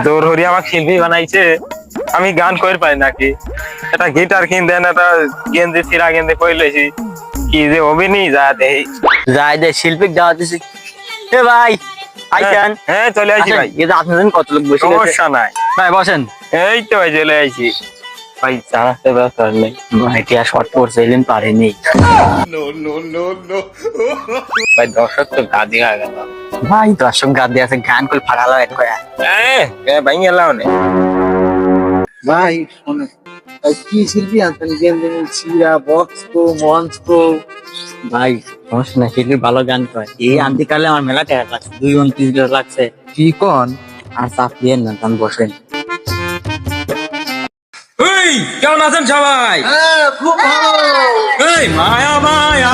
তোর হরি আমাকে শিল্পী বানাইছে, আমি গান কইর পারি নাকি? এটা গিটার কিন দেন, এটা গেঞ্জি ছিঁড়া গেঞ্জি কই লইছি, কি যে অভিনয় যা দেই। যাই দে শিল্পীক দাওয়াত দিছি। এ ভাই আইছেন? হ্যাঁ চলে আইছি ভাই। এই যে আপনাদের কত লোক বসে গেছে। সমস্যা নাই ভাই বসেন। এই তো ভাই চলে আইছি ভাই, চালাতে ব্যবস্থা নেই ভাই কি আর শর্ট পড়ছে এলেন পারেনি। ভাই, দর্শক তো গাদি হয়ে গেল। ভাই দর্শক গাদ দিয়ে আছে গান করে ফাড়ালো এক কয়া। ভাই এলাও নেই ভাই শোনো, কি শিল্পী আনছেন? গেঞ্জি ছিঁড়া, বক্স কো, মঞ্চ কো। ভাই সমস্যা নাই, শিল্পী ভালো গান করে। এই আন্তিকালে আমার মেলা টাকা লাগছে, 2-29 লাগছে। কি কন? আর চাপ দিয়ে না, কান বসেন। এই কেমন আছেন সবাই? খুব ভালো। এই মায়া মায়া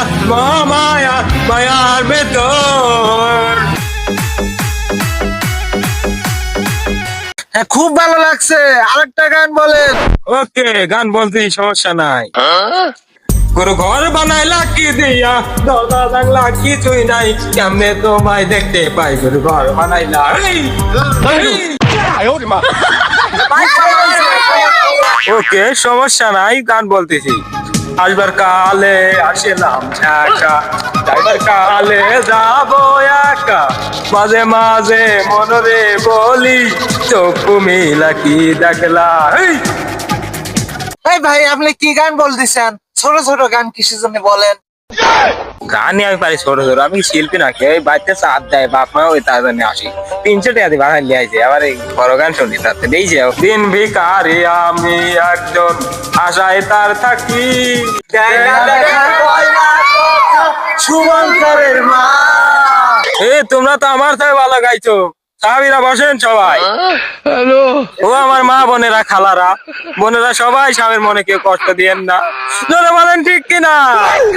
মায়া মায়ার ভেতর। হ্যাঁ খুব ভালো লাগছে, আরেকটা গান বলেন। ওকে, গান বলতে সমস্যা নাই। গরু ঘর বানাইলা কি দিয়া, দরজা জানলা কিছুই নাই, কেমনে তোমায় দেখতে পাই গরু ঘর বানাইলা। ওকে সমস্যা নাই, গান বলতেছি। আসবার কালে আসলাম ঝাঁকা, যাইবার কালে যাবো একা, মাঝে মাঝে মনরে বলি, চোখ মিলা কি দেখলা। এই ভাই আপনি কি গান বলতেছেন? ছোট ছোট গান কিসের জন্য বলেন? গানই আমি পারি ছোট ছোট, আমি শিল্পী নাকি? ওই বাড়িতে চাপ দেয় বাপ মা, ওই তার জন্য আসি। 300 টাকা দিয়ে বাগান নিয়ে আসে, আবার এই বড় গান শুনি তাতে দিয়েছে। দিন ভিখারি আমি একজন, আশায় তার থাকি, শুভঙ্করের মা। এ তোমরা তো আমার থেকে ভালো গাইছো। সাহাবীরা বসেন সবাই। ও আমার মা বোনেরা, খালারা, বোনেরা সবাই, স্বামীর মনে কেউ কষ্ট দিয়েন না। জোরে বলেন ঠিক কিনা?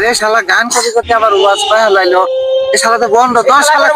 রে শালা গান করতে করতে আবার ওয়াজ পায় লাইলো। এ শালা তো বন্ধ 10 শালা।